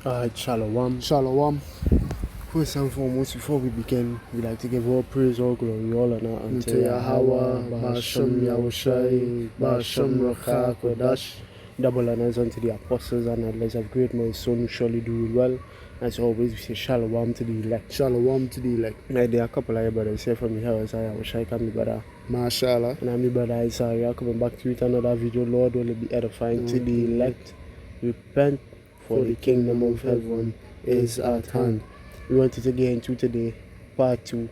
Shalom. Shalom. First and foremost, before we begin, we like to give all praise, all glory, all honor unto Yahweh, Ba'ashem Yahushai, Ba'ashem Rocha Kodash. Double honors unto the apostles and elders of great my son who surely do it well. As always, we say Shalom to the elect. Shalom to the elect. Right there, a couple of your brothers here from the house. Yahushai, come my brother. Mashallah. And I'm your brother Isaiah, coming back to you with another video. Lord, will it be edifying to the elect. Repent, for the kingdom of heaven is at hand. We wanted to get into today part 2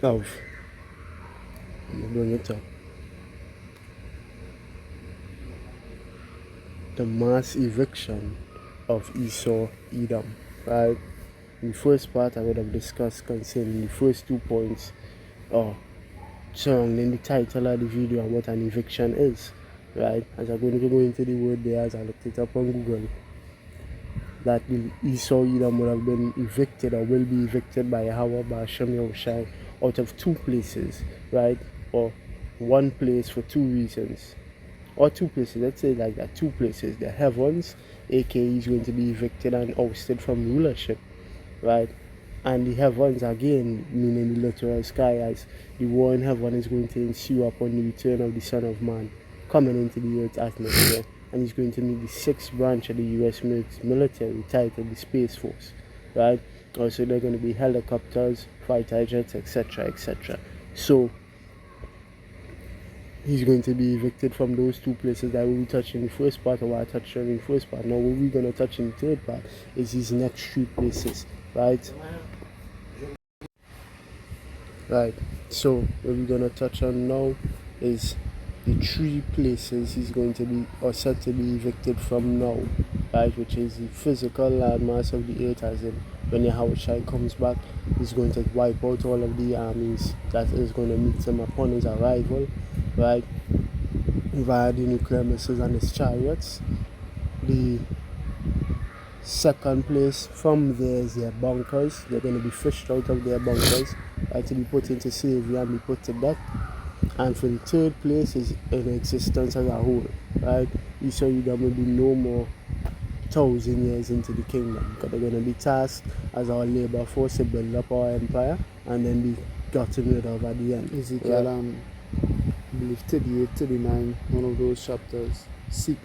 of bring it up. The mass eviction of Esau, Edom. Right? In the first part I would have discussed concerning the first 2 points surrounding the title of the video and what an eviction is. Right? As I'm going to go into the word there as I looked it up on Google, that the Esau Edom would have been evicted or will be evicted by Yahweh Ba'ashem Yahushai out of 2 places, right? Or 1 place for 2 reasons. Or 2 places, let's say like that, 2 places. The heavens, aka is going to be evicted and ousted from rulership, right? And the heavens again, meaning the literal sky, as the war in heaven is going to ensue upon the return of the Son of Man coming into the earth's atmosphere. And he's going to meet the 6th branch of the U.S. military titled the Space Force, right? Also, they're going to be helicopters, fighter jets, etc., etc. So, he's going to be evicted from those 2 places that we'll be touching in the first part, or what I touched on in the first part. Now, what we're going to touch in the third part is these next 3 places, right? Right. So, what we're going to touch on now is the 3 places he's going to be or set to be evicted from now, right, which is the physical landmass of the earth, as in when Yahushua comes back, he's going to wipe out all of the armies that is going to meet him upon his arrival, right, via the nuclear missiles and his chariots. The second place from there is their bunkers. They're going to be fished out of their bunkers, right, to be put into slavery and be put to death. And for the 3rd place is in existence as a whole, right? Esau Edom will be no more 1,000 years into the kingdom, because they're going to be tasked as our labor force to build up our empire and then be gotten rid of at the end. Ezekiel, I believe 38, 39, one of those chapters. Seek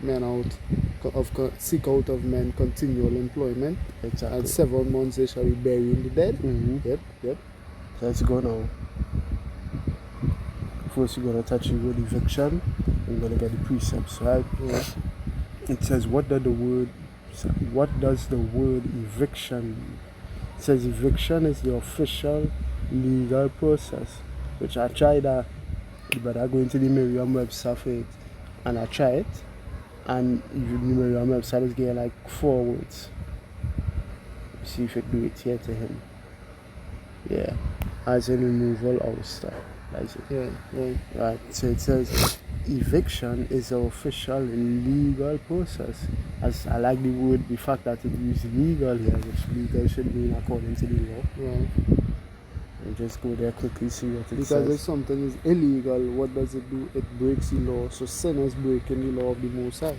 out of men continual employment. Exactly. And 7 months they shall be burying the dead. Yep. So let's go now. First, we're going to touch the word eviction. We're going to get the precepts, right? Yeah. It says, what does the word eviction mean? It says eviction is the official legal process, which I tried but I go into the Merriam website for it, and I try it, and the Merriam website is getting like 4 words. See if it do it here to him. Yeah, as in removal or stuff. Yeah. Right. So it says eviction is an official legal process. As I like the fact that it uses legal here, which legal should mean according to the law. Right. And just go there quickly, see what it because says. Because if something is illegal, what does it do? It breaks the law. So sinners breaking the law of the Most High.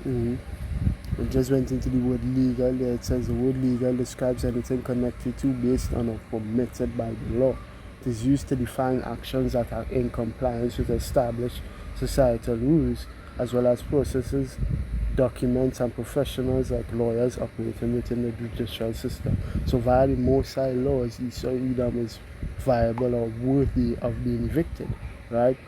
It just went into the word legal there. It says the word legal describes anything connected to, based on, or permitted by the law. It is used to define actions that are in compliance with established societal rules, as well as processes, documents, and professionals like lawyers operating within the judicial system. So via the Most High laws, Esau Edom is viable or worthy of being evicted, right?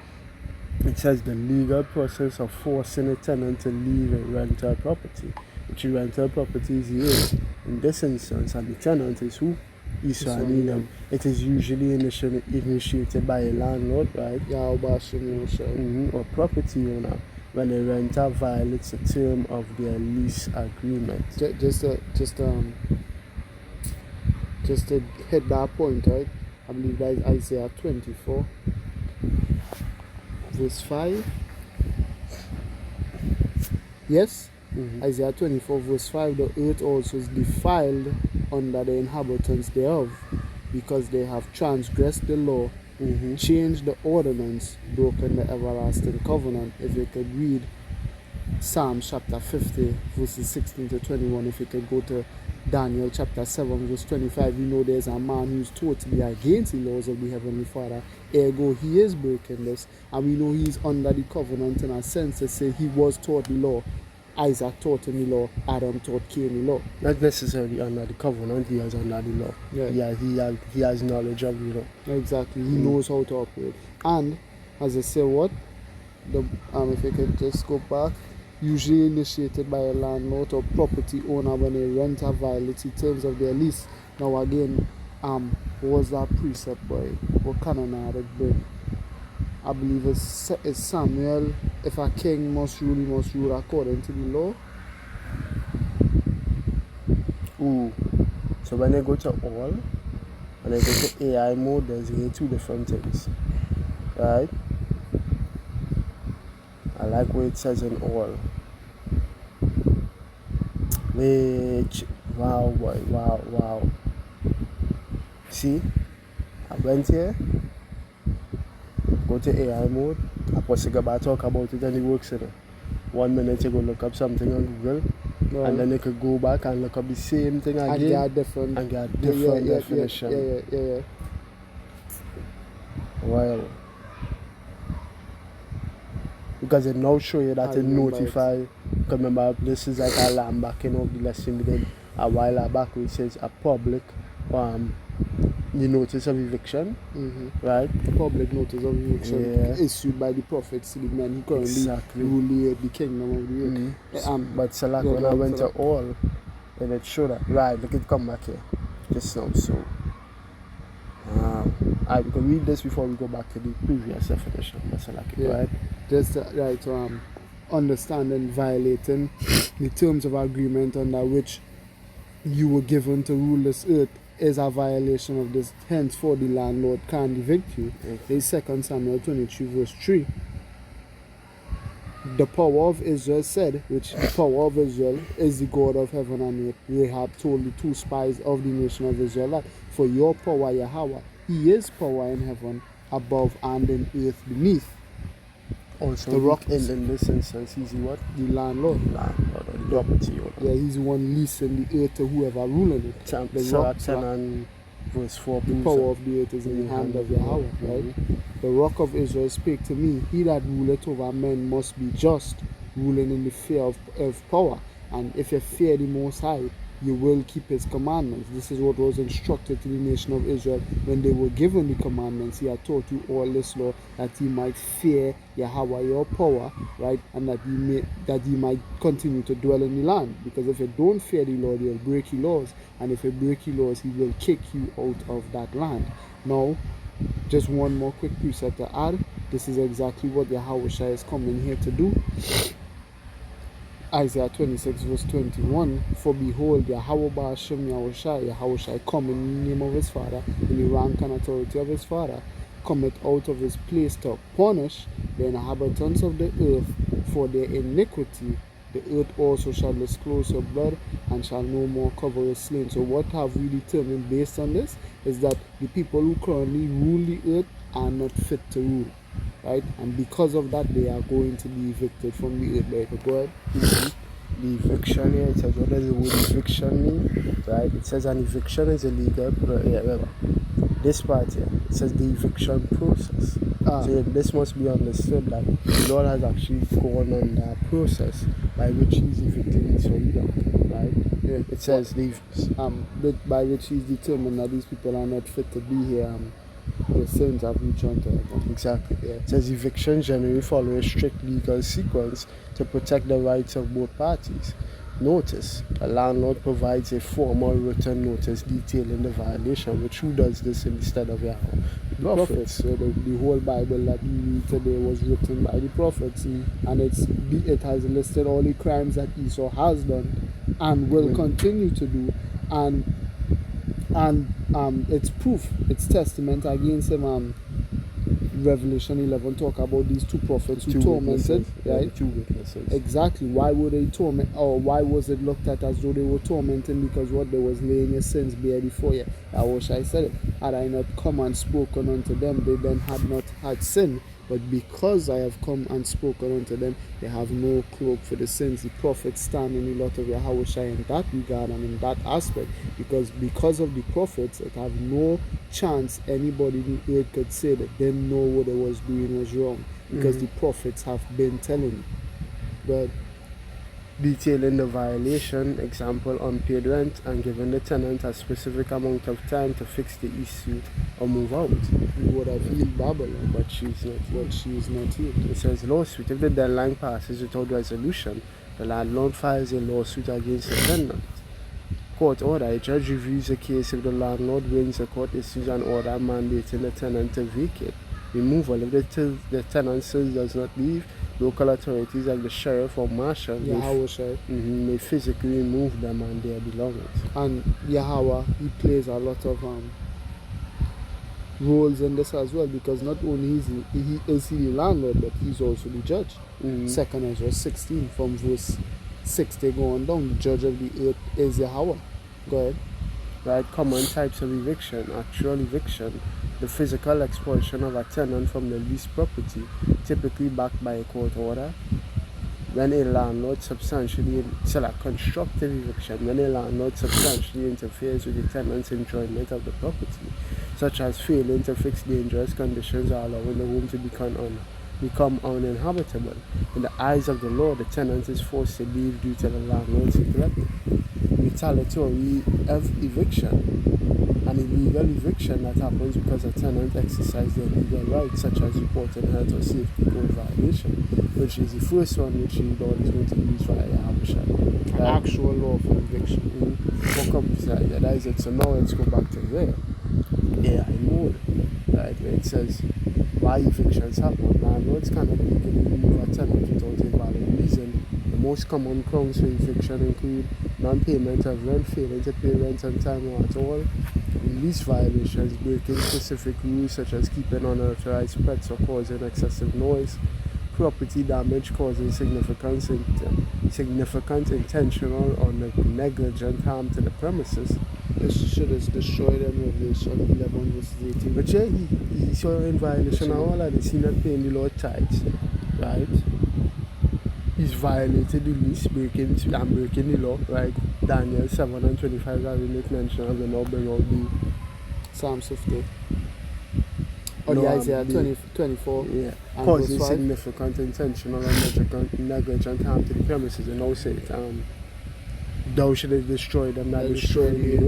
It says the legal process of forcing a tenant to leave a rental property, which the rental property is here in this instance, and the tenant is who? Esau and Edom. It is usually initiated by a landlord, right? Or property owner when a renter violates a term of their lease agreement. Just to hit that point, right? I believe that is Isaiah 24, verse 5. Yes? Isaiah 24, verse 5. The earth also is defiled under the inhabitants thereof, because they have transgressed the law, changed the ordinance, broken the everlasting covenant. If you could read Psalm chapter 50, verses 16 to 21. If you could go to Daniel chapter 7, verse 25, we know there's a man who's totally against the laws of the Heavenly Father. Ergo, he is breaking this. And we know he's under the covenant in a sense to say he was taught the law. Isaac taught him the law, Adam taught Cain the law. Not necessarily under the covenant, he is under the law. Yeah. He has knowledge of the law. Exactly, he knows how to operate. And, as I say, what? If you could just go back, usually initiated by a landlord or property owner when a renter violates the terms of their lease. Now again, what was that precept, boy? What canon did bring? I believe it's Samuel. If a king must rule, he must rule according to the law. Ooh. So when I go to all, when I go to AI mode, there's here two different things. Right? I like what it says in all. Which, wow, boy, wow. See? I went here, go to AI mode, I possibly go talk about it and it works in it. 1 minute you go look up something on Google, and then you could go back and look up the same thing again. And get different definition. Yeah. Wow. Because it now show you that it notify. Because remember, this is like a lamb backing of the lesson we did a while back, which says a public the notice of eviction, right? The public notice of eviction issued by the prophets to the men who currently rule the kingdom of the earth. But select when I went to all, and it showed that. Right, look, it come back here just now. So, we can read this before we go back to the previous definition. But select it, right? Just understanding violating the terms of agreement under which you were given to rule this earth is a violation of this. Henceforth, the landlord can't evict you. It's 2 Samuel 23, verse 3. The power of Israel said, which the power of Israel is the God of heaven and earth. Rahab told the two spies of the nation of Israel that for your power, Yahweh, he is power in heaven above and in earth beneath. Also, the rock in this instance, he's what? The landlord. Landlord or the property owner. Yeah, he's the one leasing the earth to whoever ruling it. The 10 and verse 4. The power of the earth is in the hand of Yahweh, right? The rock of Israel spake to me, he that ruleth over men must be just, ruling in the fear of power. And if you fear the Most High, you will keep his commandments. This is what was instructed to the nation of Israel when they were given the commandments. He had taught you all this law that ye might fear Yahweh your power, right? And that ye might continue to dwell in the land. Because if you don't fear the Lord, you'll break his laws. And if you break his laws, he will kick you out of that land. Now, just one more quick precept to add. This is exactly what Yahweh is coming here to do. Isaiah 26 verse 21, for behold, Yahweh Ba'ashem Yahweh come in the name of his father, in the rank and authority of his father, cometh out of his place to punish the inhabitants of the earth for their iniquity. The earth also shall disclose her blood and shall no more cover her slain. So what have we determined based on this is that the people who currently rule the earth are not fit to rule. Right, and because of that, they are going to be evicted from the earth. Like, go ahead. The eviction here, it says, what does the word eviction mean? Right, it says an eviction is illegal. This part here, it says the eviction process. So this must be understood that the Lord has actually gone on that process by which he's evicting his own, right? Yeah. It says by which he's determined that these people are not fit to be here. The sins have reached unto heaven. Exactly. Yeah. It says eviction generally follow a strict legal sequence to protect the rights of both parties. Notice, a landlord provides a formal written notice detailing the violation, which who does this instead of Yahweh? The prophets. So the whole Bible that we read today was written by the prophets, and it has listed all the crimes that Esau has done and will continue to do, and it's proof, it's testament against him. Revelation 11 talk about these two prophets who tormented, right? Two witnesses. Exactly. Why would they torment, or why was it looked at as though they were tormenting? Because what they was laying your sins bare before you. I wish I said it. Had I not come and spoken unto them, they then had not had sin. But because I have come and spoken unto them, they have no cloak for the sins. The prophets stand in the lot of Yahushua in that regard and in that aspect, because of the prophets, it have no chance anybody in the earth could say that they know what they was doing was wrong, because the prophets have been telling you. But detailing the violation, example, unpaid rent, and giving the tenant a specific amount of time to fix the issue or move out. you would have healed Babylon, But she's not. but she is not healed. It says lawsuit. If the deadline passes without resolution, the landlord files a lawsuit against the tenant. Court order. A judge reviews a case if the landlord wins. The court issues an order mandating the tenant to vacate. Removal. If the tenant still does not leave, local authorities like the sheriff or marshal may physically remove them and their belongings. And Yahweh, he plays a lot of roles in this as well, because not only is he the landlord, but he's also the judge. Second Ezra 16 from verse 60 going down, the judge of the earth is Yahweh. Go ahead. Right, common types of eviction. Actual eviction, the physical expulsion of a tenant from the leased property, typically backed by a court order. When a landlord substantially, constructive eviction, when a landlord substantially interferes with the tenant's enjoyment of the property, such as failing to fix dangerous conditions or allowing the home to become uninhabitable. In the eyes of the law, the tenant is forced to leave due to the landlord's neglect. Retaliatory eviction, an illegal eviction that happens because a tenant exercised their legal rights, such as reporting health or safety code violation, which is the first one which the Lord is going to use via Yahushua. An actual lawful eviction. What comes that is it. So now let's go back to there. AI mode, right, where it says why evictions happen. Landlords cannot legally remove a tenant without a valid reason. The most common grounds for eviction include non-payment of rent, failing to pay rent on time or at all, lease violations, breaking specific rules such as keeping unauthorized pets or causing excessive noise, property damage causing significant intentional or negligent harm to the premises. This should have destroyed them, Revelation 11 verses 18. But yeah, he saw in violation of all of this. He not paying the Lord tithes, right? He's violated the lease, breaking the law, right? Daniel 7 and 25 that we make mention of, and now bring out the Psalm 50. Or the Isaiah 24. Yeah, causing significant intentional or negligent harm to the premises, and now say it, thou shouldst destroy them that destroy you.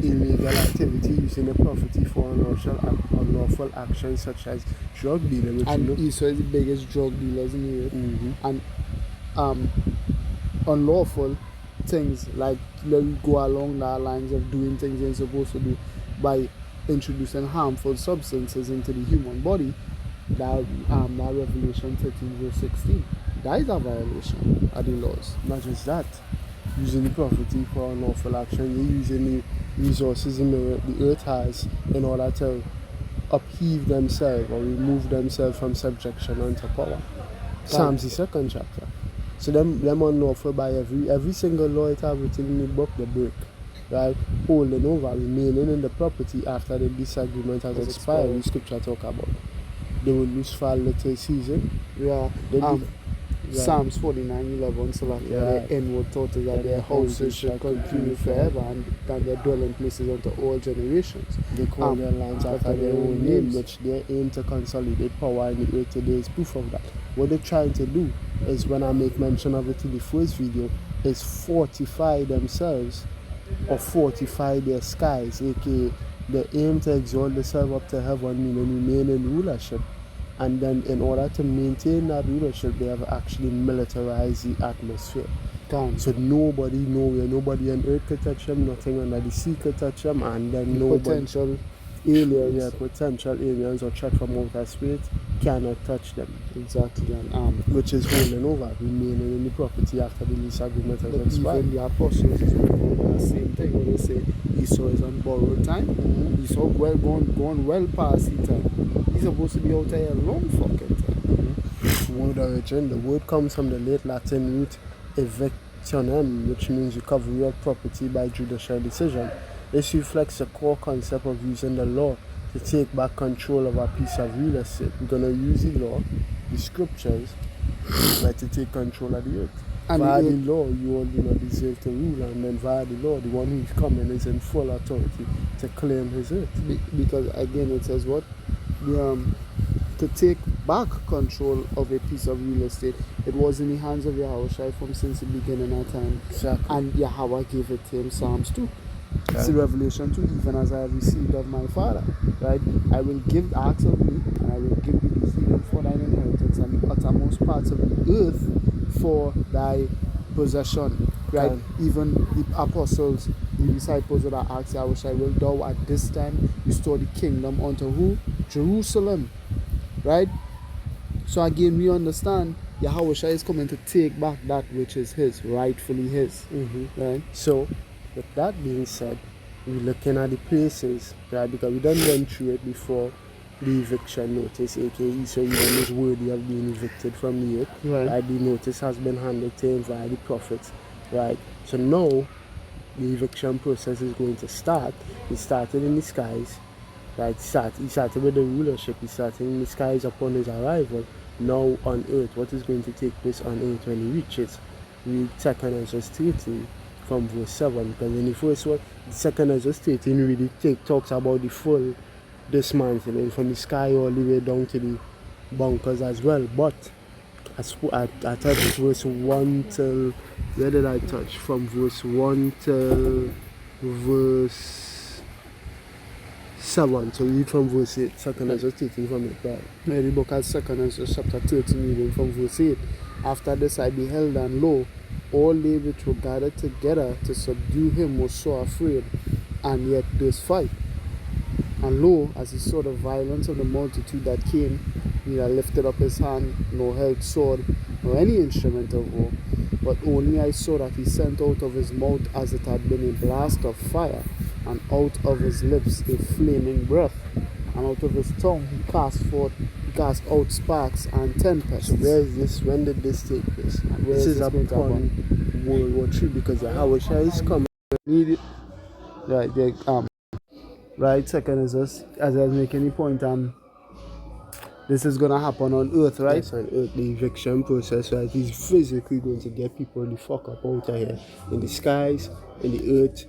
Illegal activity using the property for unlawful actions such as drug dealing. And Esau is the biggest drug dealers in the earth. And unlawful things like go along the lines of doing things you're supposed to do by introducing harmful substances into the human body. That Revelation 13 verse 16. That is a violation of the laws. Not just that. Using the property for unlawful action, you're using the resources in the earth has in order to upheave themselves or remove themselves from subjection unto power. Psalms the 2nd chapter. So them unlawful by every single law it have written in the book, they break. Right? Holding over, remaining in the property after the disagreement has expired. The scripture talk about. They will lose for a little season. Yeah. Psalms 49:11, so like their inward thought is that their houses should continue forever and that their dwelling places unto all generations. They call their lands after their own name, which they aim to consolidate power in the earth today is proof of that. What they're trying to do is, when I make mention of it in the first video, is fortify themselves or fortify their skies, aka they aim to exalt themselves up to heaven, meaning remain in rulership. And then in order to maintain that rulership, they have actually militarized the atmosphere. So nobody nowhere, nobody on earth could touch them, nothing under the sea could touch them, and then potential aliens. Potential aliens or threat from outer space cannot touch them. Exactly, which is holding over, remaining in the property after the lease agreement has expired. Even the apostles is the same thing when they say Esau is on borrowed time. Esau gone well past his time. He's supposed to be out there a long fucking time. Word origin. The word comes from the late Latin root evictionem, which means recovery of property by judicial decision. This reflects the core concept of using the law to to take back control of a piece of real estate. We're going to use the law, the scriptures, right, to take control of the earth. And via the law, you all do not deserve to rule, and then via the law, the one who's coming is in full authority to claim his earth. Because again, it says what? To take back control of a piece of real estate, it was in the hands of Yahweh from since the beginning of time. Exactly. And Yahweh gave it to him, Psalms 2. Okay. See Revelation 2, even as I have received of my Father, right? I will give acts of me, and I will give thee the heathen for thine inheritance, and the uttermost parts of the earth for thy possession, right? Okay. Even the apostles, the disciples that are asked, Yahweh, will thou at this time restore the kingdom unto who? Jerusalem, right? So again, we understand Yahweh is coming to take back that which is his, rightfully his, right? So, with that being said, we're looking at the places, right? Because we done went through it before the eviction notice, aka so even is worthy of being evicted from the earth. Right? The notice has been handed to him via the prophets, right? So now the eviction process is going to start. It started in the skies, right? He started with the rulership, he started in the skies upon his arrival. Now on earth, what is going to take place on earth when he reaches? Read 2 Ezra 13 from verse 7, because in the first one, the 2 Ezra 13 really talks about the full dismantling from the sky all the way down to the bunkers as well. But I touched verse 1 till, where did I touch? From verse 1 till verse 7. So read from verse 8, 2 Ezra 13 from it. Right. The book of 2 Ezra chapter 13, reading from verse 8. After this I beheld, and lo, all they which were gathered together to subdue him were so afraid, and yet durst fight. And lo, as he saw the violence of the multitude that came, neither lifted up his hand, nor held sword, nor any instrument of war, but only I saw that he sent out of his mouth as it had been a blast of fire, and out of his lips a flaming breath, and out of his tongue he cast out sparks and tempests. So where is this? When did this take place? This is upon World War III, because the Yahweh is coming. Right, they, right, second is just, as I was making the point, this is gonna happen on earth, right? Yes, on earth, the eviction process, right? He's physically going to get people the fuck up out of here, in the skies, in the earth,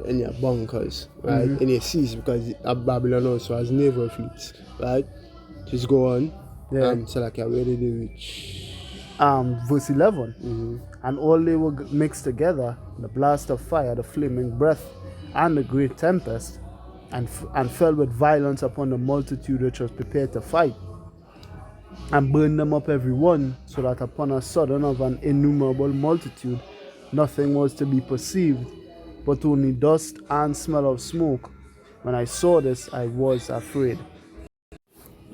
in your bunkers, right? In your seas, because Babylon also has naval fleets, right? Just go on. Yeah. So like, where did they reach? Verse 11. And all they were mixed together, the blast of fire, the flaming breath, and the great tempest, and fell with violence upon the multitude which was prepared to fight, and burned them up every one, so that upon a sudden of an innumerable multitude nothing was to be perceived, but only dust and smell of smoke. When I saw this, I was afraid.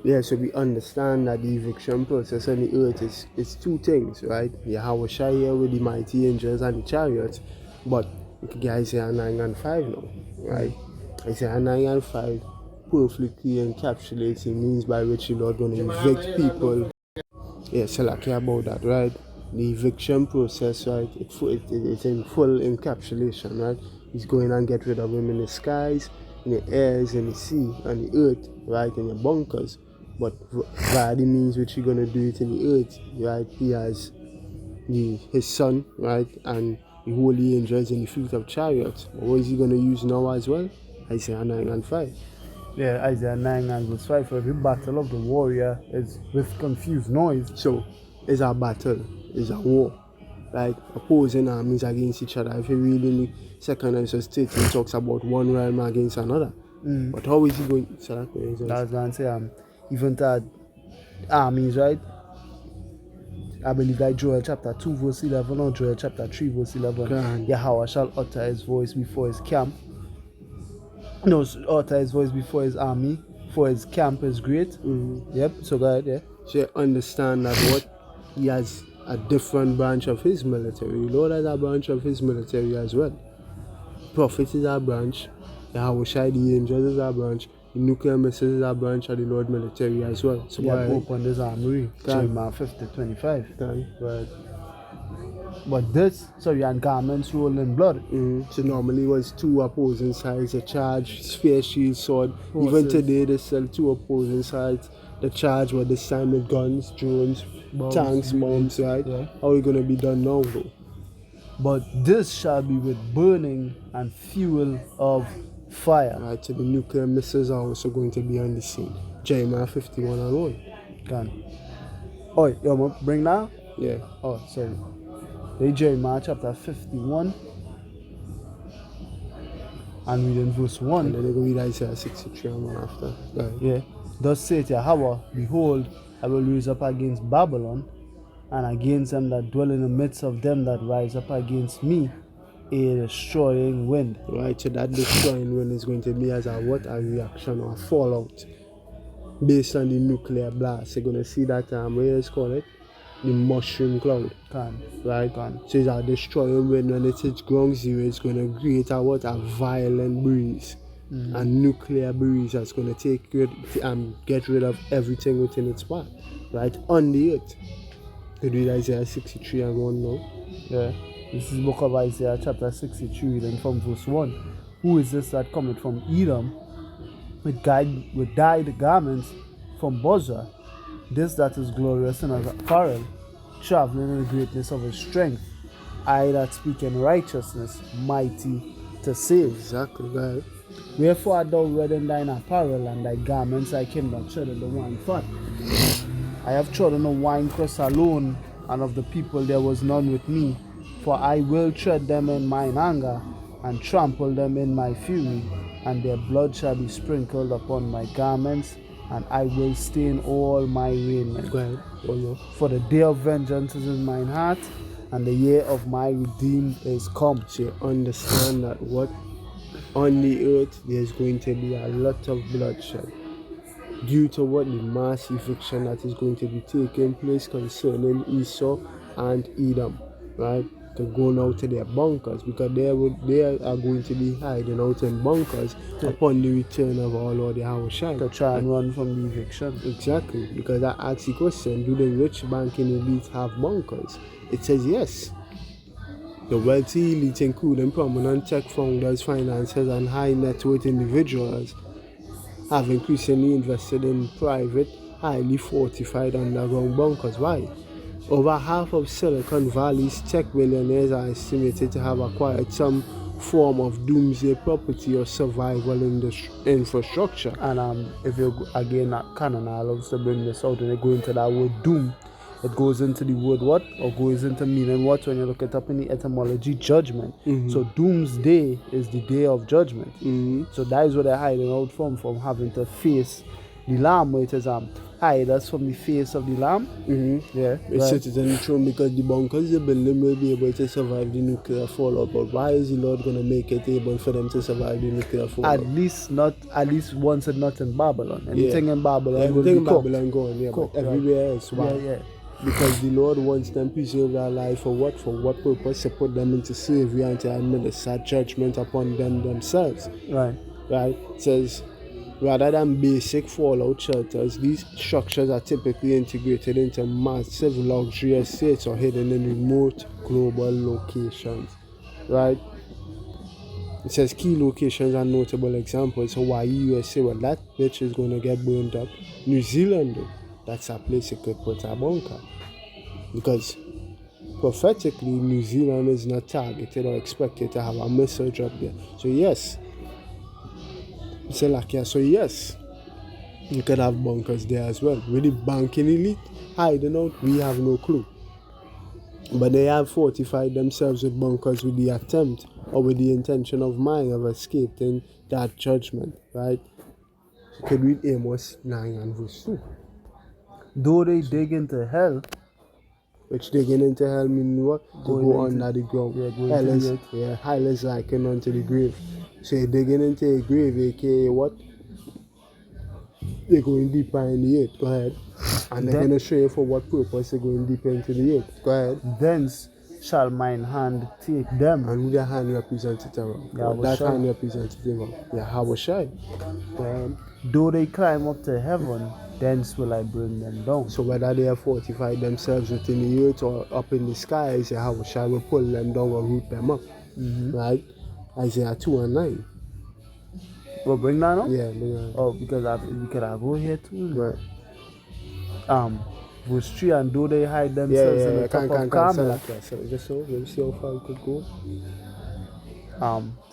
Yeah, so we understand that the eviction process on the earth is two things, right? Yahweh here with the mighty angels and the chariots, but you can get Isaiah 9 and 5 now, right? Isaiah 9 and 5 perfectly encapsulates the means by which the Lord going to evict people. Yeah, so like about that, right? The eviction process, right? It's in full encapsulation, right? He's going and get rid of them in the skies, in the airs, in the sea, on the earth, right? In the bunkers. But by the means which he's going to do it in the earth, right? He has his son, right? And the holy angels in the fleet of chariots. But what is he going to use now as well? Isaiah 9 and 5. Yeah, Isaiah 9 and verse 5. For every battle of the warrior is with confused noise. So, it's a battle, it's a war, right? Opposing armies against each other. If you read in the 2 Ezra 13, it talks about one realm against another. But how is he going to That's what I'm saying. Even that armies, right? I believe like Joel chapter 2 verse 11 or Joel chapter 3 verse 11. Yahweh shall utter his voice before his camp. No, utter his voice before his army, for his camp is great. Yep, so go ahead, yeah. So you understand that what he has a different branch of his military. The Lord has a branch of his military as well. Prophet is a branch, Yahweh the angels is a branch, the nuclear missiles is a branch of the Lord military as well. So yeah, open this armory, Jeremiah 50:25. Right. But this, sorry, and garments rolled in blood. So normally it was two opposing sides, a charge, spear, shield, sword. Even Horses. today they sell two opposing sides. The charge were this time with guns, drones, Bombs, tanks, bombs, grenades, right? yeah. How are we gonna be done now though? But this shall be with burning and fuel of fire. Right, so the nuclear missiles are also going to be on the scene. Jeremiah 51 and 1. Done. Oh, you want to bring now? Yeah. Oh, sorry. Read Jeremiah chapter 51 and read in verse 1. And then they go read Isaiah 63 and 1 after. Right. Yeah. Thus saith Yahweh, behold, I will raise up against Babylon, and against them that dwell in the midst of them that rise up against me, a destroying wind. Right, so that destroying wind is going to be as a what? A reaction or fallout based on the nuclear blast. You're going to see that, what is called it? The mushroom cloud. Right? So it's a destroying wind. When it hits ground zero, it's going to create a what? A violent breeze. A nuclear breeze that's going to get rid of everything within its path. Right? On the earth. You read Isaiah 63 and 1 now. Yeah. This is the book of Isaiah chapter 63, then from verse 1. Who is this that cometh from Edom with dyed garments from Bozrah? This that is glorious in his apparel, traveling in the greatness of his strength. I that speak in righteousness, mighty to save. Exactly, right. Wherefore art thou red in thine apparel, and thy garments like him that treadeth the wine fat? I have trodden the winepress alone, and of the people there was none with me. For I will tread them in mine anger, and trample them in my fury, and their blood shall be sprinkled upon my garments, and I will stain all my raiment. Go ahead. Oh, no. For the day of vengeance is in mine heart, and the year of my redeemed is come. So you understand that what? On the earth there's going to be a lot of bloodshed due to what? The mass eviction that is going to be taking place concerning Esau and Edom, right? To go now to their bunkers, because they are going to be hiding out in bunkers upon the return of our Lord Yahushua. To try and run from the eviction. Exactly, because I asked the question, do the rich banking elite have bunkers? It says yes. The wealthy elite, including prominent tech founders, financiers, and high net worth individuals, have increasingly invested in private, highly fortified underground bunkers. Why? Over half of Silicon Valley's tech billionaires are estimated to have acquired some form of doomsday property or survival infrastructure. And if you again, Canon loves to bring this out, and they go into that word doom, it goes into the word what, or goes into meaning what when you look it up in the etymology, judgment. So doomsday is the day of judgment. So that is what they're hiding out from having to face the Lamb, where it is hide us from the face of the Lamb. Yeah, it's certainly true, because the bunkers they building will be able to survive the nuclear fallout. But why is the Lord going to make it able for them to survive the nuclear fallout? At least once and not in Babylon. Anything in Babylon, everything in Babylon going, yeah, cooked, but everywhere else. Why? Yeah. Because the Lord wants them to preserve their life for what? For what purpose? To put them into slavery and to administer judgment upon them themselves. Right. It says, rather than basic fallout shelters, these structures are typically integrated into massive luxury estates or hidden in remote global locations. Right? It says key locations and notable examples. Hawaii, USA, well, that bitch is going to get burned up. New Zealand, though, that's a place you could put a bunker. Because prophetically, New Zealand is not targeted or expected to have a missile drop there. So yes, yes, you could have bunkers there as well. With the banking elite hiding out, we have no clue. But they have fortified themselves with bunkers with the attempt or with the intention of mine of escaping that judgment, right? You could read Amos 9 and verse 2. Though they dig into hell, which digging into hell means what? To go under the ground. Hell is likened unto the grave. So you're digging into a grave, aka what? They're going deeper in the earth. Go ahead. And they're going to show you for what purpose they're going deeper into the earth. Go ahead. Thence shall mine hand take them. And who the hand representative of? That hand representative of Yahushua. Though they climb up to heaven, thence will I bring them down. So whether they have fortified themselves within the earth or up in the skies, how shall we pull them down or root them up? Right? Isaiah 2:9. Well, bring that up? Yeah, bring that up. Oh, because I go here too. Right. Verse 3, and though they hide themselves in the top of Carmel. So just so, let me see how far we could go.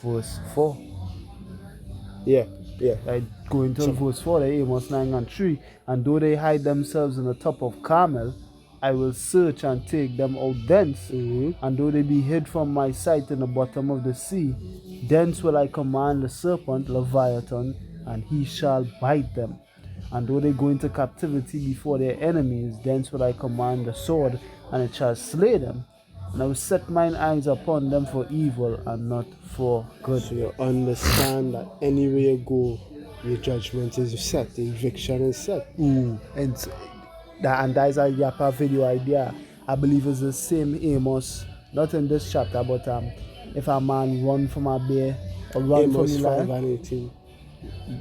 Verse 4. Yeah. Right, going to verse 4, Amos 9:3. And though they hide themselves in the top of Carmel, I will search and take them out thence. And though they be hid from my sight in the bottom of the sea, thence will I command the serpent, Leviathan, and he shall bite them. And though they go into captivity before their enemies, thence will I command the sword, and it shall slay them. And I will set mine eyes upon them for evil and not for good. So you understand that anywhere you go, your judgment is set, the eviction is set. And that's a Yapa video idea. I believe it's the same Amos, not in this chapter, but if a man run from a bear or run Amos from the lion, 5:18.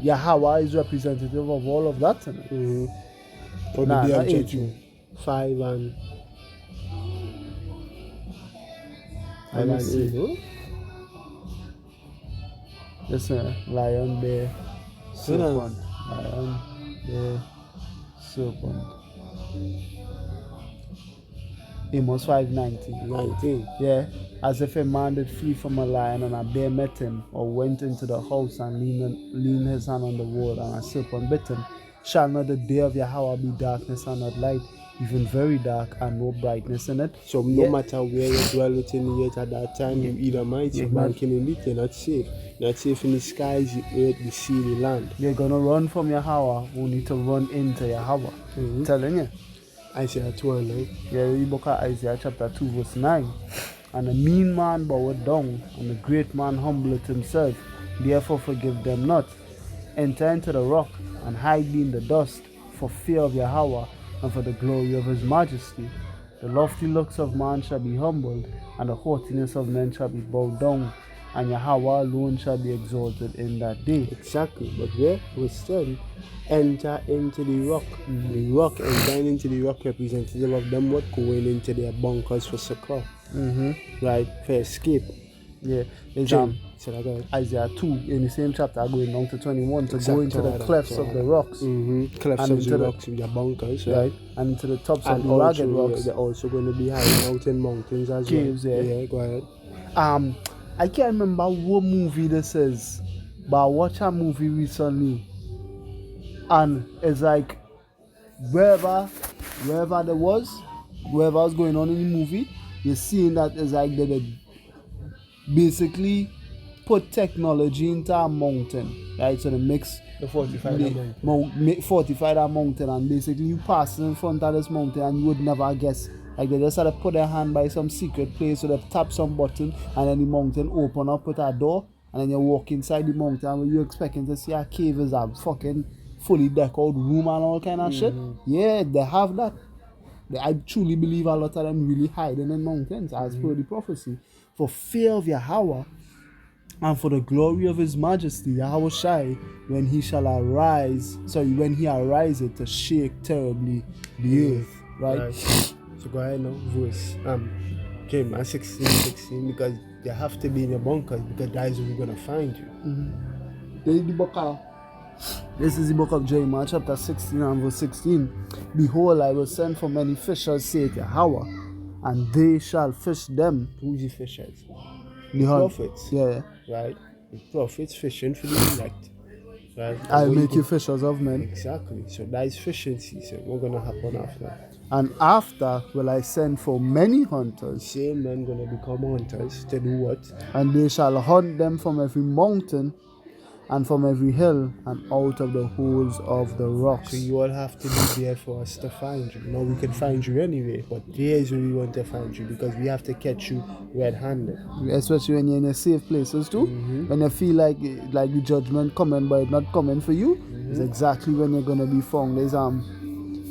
Yahweh is representative of all of that. Or Nah, the not object 18. 5 and Let me see. 8. Listen, lion, bear, serpent. Lion, bear, serpent. Amos 5:19. 19. Yeah, as if a man did flee from a lion and a bear met him, or went into the house and leaned his hand on the wall and a serpent bit him. Shall not the day of Yahweh be darkness and not light, even very dark and no brightness in it? So no matter where you dwell within the earth at that time, you Edomites, you're banking in it, you're not safe. You're not safe in the skies, the earth, the sea, the land. You're gonna run from Yahweh, who need to run into Yahweh. Telling you. Isaiah 2:9. Yeah, you book of Isaiah chapter 2 verse 9. And the mean man boweth down, and the great man humbleth himself. Therefore forgive them not. Enter into the rock, and hide thee in the dust, for fear of Yahweh, and for the glory of his majesty. The lofty looks of man shall be humbled, and the haughtiness of men shall be bowed down, and Yahweh alone shall be exalted in that day. Exactly, but where we said, enter into the rock. The rock, entering into the rock, representative of them what going into their bunkers for succor. Right, for escape. Yeah, it's Isaiah 2 in the same chapter going down to 21 to go into the clefts of the rocks. Clefts of the rocks with their bunkers, right? And into the tops of And the rugged also, rocks. they're also going to be hiding out in mountains as Caves, well. yeah. Yeah, go ahead. I can't remember what movie this is, but I watched a movie recently, and it's like wherever was going on in the movie, you're seeing that it's like they basically put technology into a mountain, right? So they mix The 45 fortify that mountain, and basically you pass in front of this mountain and you would never guess. Like they just had to put their hand by some secret place, so they tap some button and then the mountain open up with a door, and then you walk inside the mountain and you're expecting to see a cave is a fucking fully decked out room and all kind of shit. Yeah, they have that. I truly believe a lot of them really hiding in mountains as per the prophecy. For fear of Yahweh and for the glory of his majesty, Yahweh Shai, when he ariseth to shake terribly the earth. Right? So go ahead now, verse 16, because you have to be in your bunkers, because that is where we're gonna find you. This is the book of Jeremiah chapter 16 and verse 16. Behold, I will send for many fishers, saith Yahweh, and they shall fish them. Who's the fishers? The prophets. Yeah. Right? The prophets fishing for the elect. Right? I'll make you fishers of men. Exactly. So that is fishing season. What's gonna happen after? And after will I send for many hunters. Same men gonna become hunters to do what? And they shall hunt them from every mountain and from every hill and out of the holes of the rocks. So you all have to be there for us to find you. Now we can find you anyway, but here's where we want to find you, because we have to catch you red-handed. Especially when you're in a safe places too. When you feel like the judgment coming but it's not coming for you, it's exactly when you're gonna be found. There's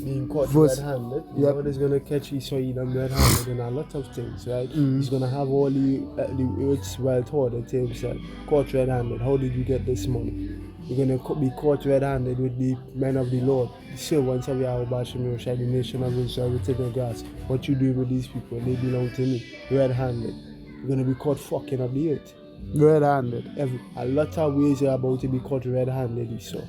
being caught red-handed. You know what is gonna catch Esau, Edom red-handed in a lot of things, right? He's gonna have all the earth's wealth hoarded to himself. Caught red-handed. How did you get this money? you're going to be caught red-handed with the men of the Lord, the servants of Yahweh Shem Yoshai, the nation of Israel, within the grass. What you doing with these people? They belong to me, red-handed. You're going to be caught fucking up the earth. Red-handed. A lot of ways you're about to be caught red-handed, Esau.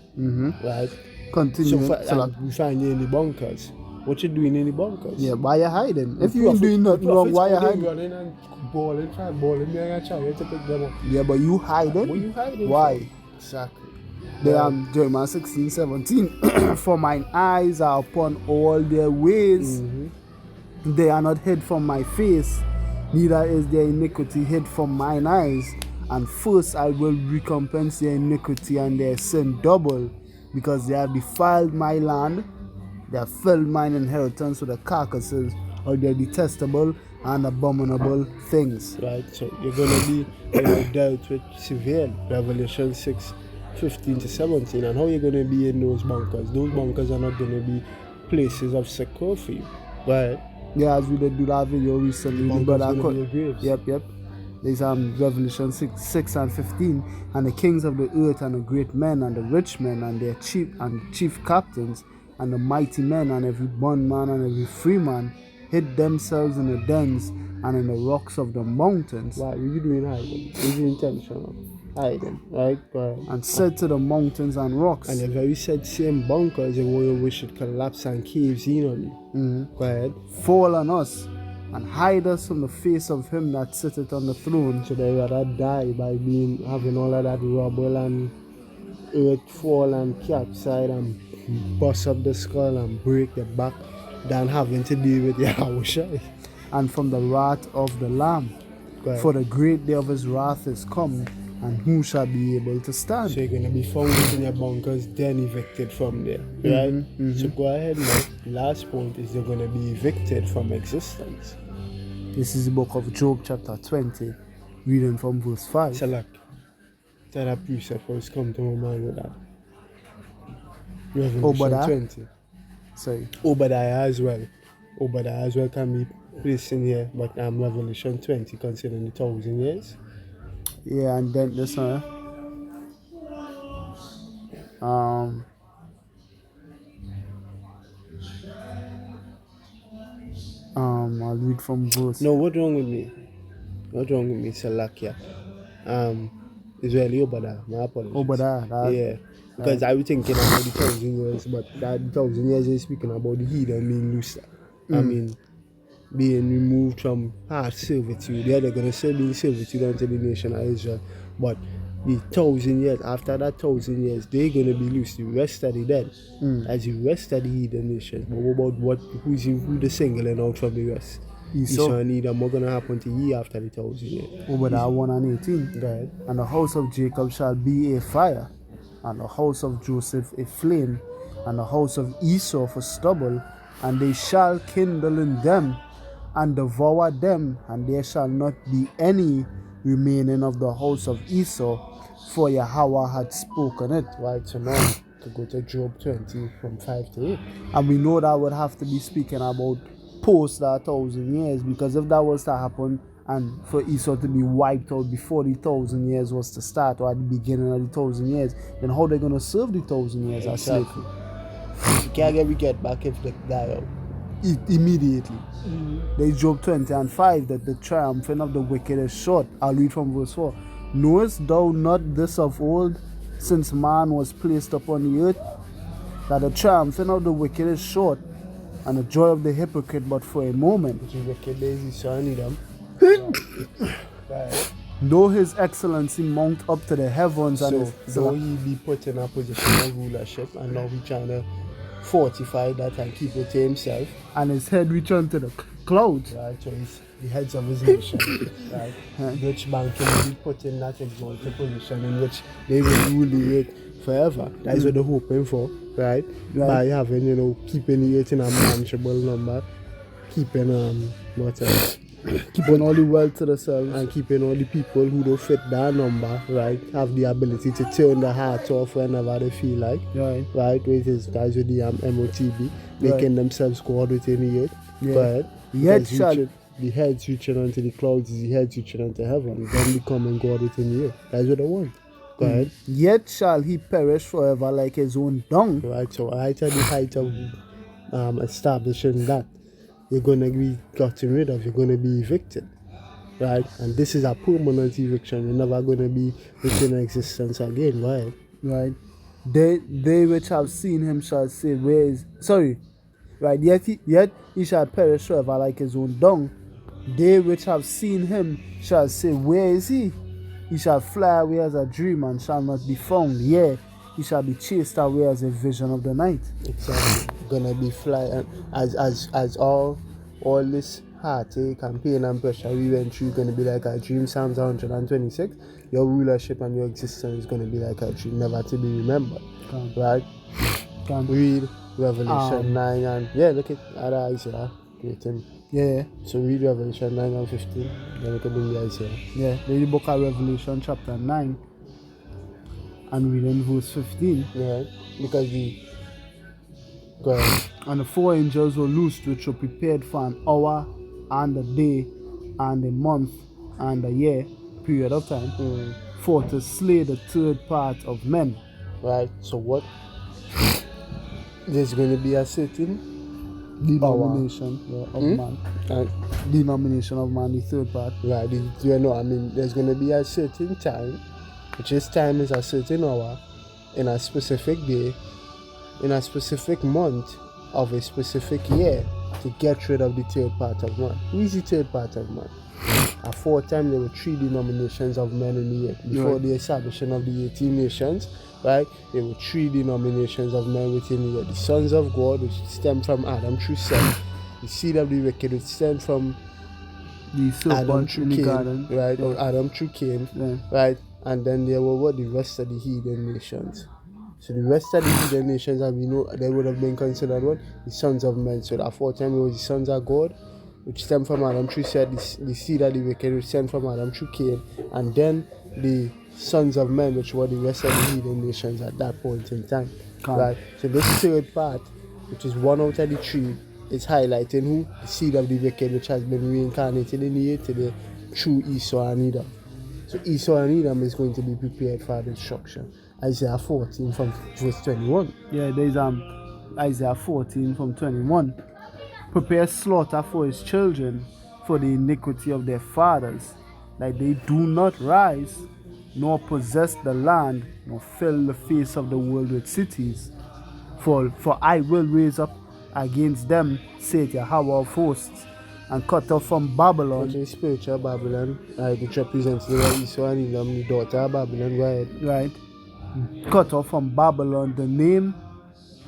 Right? Continue. And we find you in the bunkers. What you doing in the bunkers? Yeah, why you hiding? If you ain't doing nothing wrong, why you hiding? Running and balling, me and trying to pick them up. Yeah, but you hiding? What you hiding? Why? For? Exactly. Jeremiah 16:17. For mine eyes are upon all their ways. They are not hid from my face, neither is their iniquity hid from mine eyes. And first I will recompense their iniquity and their sin double, because they have defiled my land. They have filled mine inheritance with the carcasses of their detestable and abominable things. Right, so you're going to be dealt with severe. Revelation 6:15 to 17. And how you're going to be in those bunkers? Those bunkers are not going to be places of secure for you. Right? Yeah, as we did do that video recently. But Yep. There's Revelation 6:15. And the kings of the earth and the great men and the rich men and their chief captains and the mighty men and every bondman and every free man hid themselves in the dens and in the rocks of the mountains. Why? What are you doing hiding? What's your intention of hiding? Right? And said to the mountains and rocks. And the very said same bunkers and where we should collapse and caves in on you. Go ahead. Fall on us and hide us from the face of him that sitteth on the throne. So they rather die by having all of that rubble and earth fall and capside and bust up the skull and break the back than having to deal with Yahweh. And from the wrath of the Lamb. For the great day of his wrath is come, and who shall be able to stand? So you're going to be found in your bunkers, then evicted from there, right? So go ahead now. The last point is they're going to be evicted from existence. This is the book of Job chapter 20, reading from verse 5. Select. Tell that precept first come to my mind with that. Revelation 20. Sorry. Obadiah as well. Obadiah as well can be placed in here, but Revelation 20 considering the 1,000 years. Yeah, and then this one. I'll read from verse. No, what's wrong with me? Salakia. Israeli Obadiah. My apologies. Obadiah. Yeah. Because I was thinking about the 1,000 years, but that 1,000 years is speaking about the heathen being loose. I mean, being removed from hard servitude. Yeah, they're going to still be in servitude unto the nation of Israel. But the 1,000 years, after that 1,000 years, they're going to be loose. The rest of the dead. As the rest of the heathen nation. But what about who the singling out from the rest? Esau and Edom. What's going to happen to ye after the 1,000 years? Obadiah 1:18. Go ahead. And the house of Jacob shall be a fire, and the house of Joseph a flame, and the house of Esau for stubble, and they shall kindle in them and devour them, and there shall not be any remaining of the house of Esau, for Yahweh had spoken it. Right, so now to go to Job 20 from 5 to 8. And we know that would have to be speaking about post that 1,000 years, because if that was to happen and for Esau to be wiped out before the 1,000 years was to start, or at the beginning of the 1,000 years, then how they going to serve the 1,000 years as slavery? You can't get back if they die out. Immediately. There's Job 20 and 5 that the triumphing of the wicked is short. I'll read from verse 4. Knowest thou not this of old, since man was placed upon the earth, that the triumphing of the wicked is short, and the joy of the hypocrite but for a moment? Which is wicked lazy son Edom. Right. Though his excellency mount up to the heavens, and so he be put in a position of rulership, and now he trying to fortify that and keep it to himself, and his head reach unto the clouds. Right, so he's the heads of his nation. Right, which man can be put in that exalted position in which they will rule the earth forever. That is what they're hoping for, right? By having, keeping the earth in a manageable number, keeping what else? Keeping all the wealth to themselves, and keeping all the people who don't fit that number, right, have the ability to turn the heart off whenever they feel like, right, which is that's with the MOTB, making themselves God within the earth, right? The heads reaching onto the clouds is the heads reaching onto heaven, then becoming God within the earth. That's what they want. Go ahead. Yet shall he perish forever like his own dung. Right, so right at the height of establishing that you're going to be gotten rid of, you're going to be evicted, right? And this is a permanent eviction. You're never going to be within existence again, right? Right. They which have seen him shall say, where is... Sorry. Right. Yet he shall perish forever like his own dung. They which have seen him shall say, where is he? He shall fly away as a dream and shall not be found. Yea, he shall be chased away as a vision of the night. Exactly. Gonna be flying as all this heartache and pain and pressure we went through gonna be like a dream. Psalms 126. Your rulership and your existence is gonna be like a dream, never to be remembered. Right? Read Revelation 9 and look at Isaiah. Great him. Yeah. So read Revelation 9 and 15. Then we can bring the Isaiah. Yeah. Read the book of Revelation chapter 9 and read in verse 15. Yeah. Because go ahead. And the 4 angels were loosed, which were prepared for an hour and a day and a month and a year period of time, for to slay the third part of men. Right. So what? There's going to be a certain denomination of man. Denomination of man, the third part. Right. There's going to be a certain time, which is time is a certain hour, in a specific day, in a specific month of a specific year, to get rid of the third part of man. Who is the third part of man? Aforetime there were 3 denominations of men in the earth. Before the establishment of the 18 nations, right, there were 3 denominations of men within the earth. The sons of God, which stem from Adam through Seth. The seed of the wicked, which stem from the Adam through Cain, garden. right, or Adam through Cain, right, and then there were the rest of the heathen nations. So the rest of the heathen nations, and we know they would have been considered what? The sons of men. So aforetime it was the sons of God, which stem from Adam through Seth, the seed of the wicked, which stem from Adam through Cain, and then the sons of men, which were the rest of the heathen nations at that point in time. Right. So this third part, which is 1 out of the 3, is highlighting who? The seed of the wicked, which has been reincarnated in the earth today through Esau and Edom. So Esau and Edom is going to be prepared for destruction. Isaiah 14 from verse 21. Yeah, there's Isaiah 14 from 21. Prepare slaughter for his children, for the iniquity of their fathers, that they do not rise, nor possess the land, nor fill the face of the world with cities. For I will raise up against them, saith Yahweh of hosts, and cut off from Babylon. Which is spiritual Babylon, which represents the Esau and Edom, the daughter of Babylon, right? Cut off from Babylon the name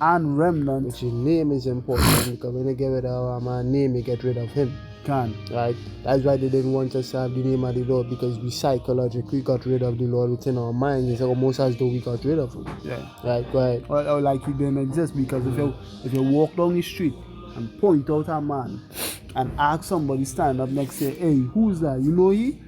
and remnant. Which his name is important, because when they get rid of our man name, they get rid of him. Right? That's why they didn't want us to have the name of the Lord, because we psychologically got rid of the Lord within our minds. It's almost as though we got rid of him. Yeah. Right, go ahead. Or like he didn't exist, because if you walk down the street and point out a man and ask somebody stand up next to you, hey, who's that? You know he?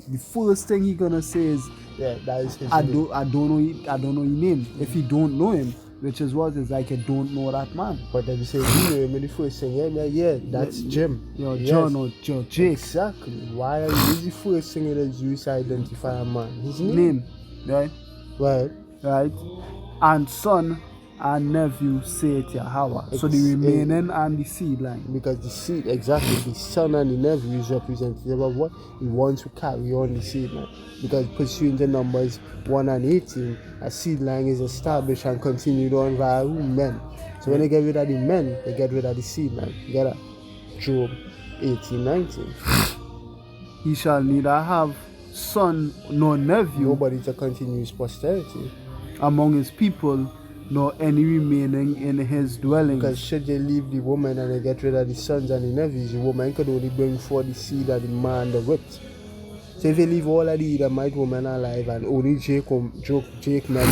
The first thing he gonna say is, that is his I don't know his name. If you don't know him, which is what is like, you don't know that man. But then you say, you know him, the first thing, that's Jim. John or Jake. Exactly. Why is the first thing that is used to identify a man? His name. Right? Right. And son and nephew say it Yahweh. So the remaining and the seed line. Because the seed, exactly, the son and the nephew is representative of what? He wants to carry on the seed line. Because pursuing the numbers 1 and 18, a seed line is established and continued on via men. So when they get rid of the men, they get rid of the seed line. You get that? Job 18:19. He shall neither have son nor nephew. Nobody to continue his posterity among his people, nor any remaining in his dwelling. Because should they leave the woman and they get rid of the sons and the nephews, the woman could only bring forth the seed of the man the whipped. So if you leave all of the Edomite women alive and only Jake men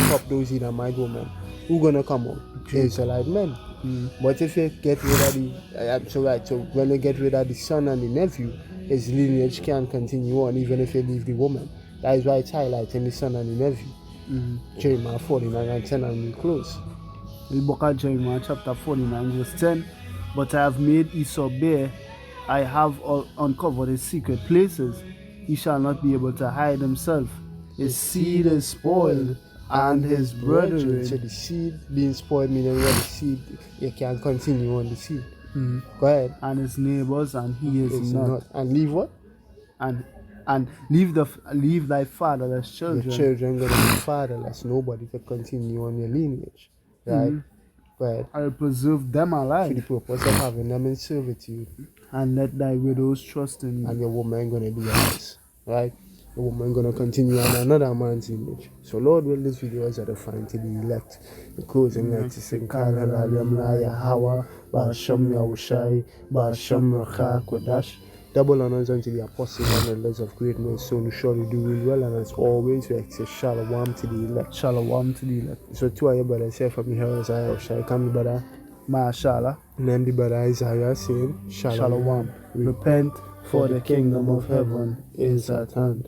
top those Edomite women, who gonna come out? Israelite men. But if you get rid of the so when they get rid of the son and the nephew, his lineage can continue on even if you leave the woman. That is why it's highlighting the son and the nephew. Jeremiah 49 and 10, and we close. The book of Jeremiah chapter 49 verse 10. But I have made Esau bare, I have uncovered his secret places. He shall not be able to hide himself. his seed is spoiled, and his brethren. So the seed being spoiled meaning what the seed, you can't continue on the seed. Mhm. Go ahead. And his neighbors, and he is It's not. And leave what? And leave thy fatherless children. Your children gonna be fatherless. Nobody can continue on your lineage. Right? Mhm. Go ahead. I will preserve them For the alive, purpose of having them in servitude. and let thy widows trust in And me. your woman gonna do yours. Right? The woman gonna continue on another man's image. So Lord, will this video is edifying to the elect. The closing like to sing Kal Halalim La Yahweh Ba'asham Yahushai Ba'asham Racha Kodash. Double honors unto the apostles and elders of great men, so who surely do well, and as always we say shalom to the elect. Shalom to the elect. So two of your brothers say from here Isaiah shall come the brother. Mashallah. Name the brother Isaiah saying shalom. Shalom. Repent, for the kingdom of heaven is at hand.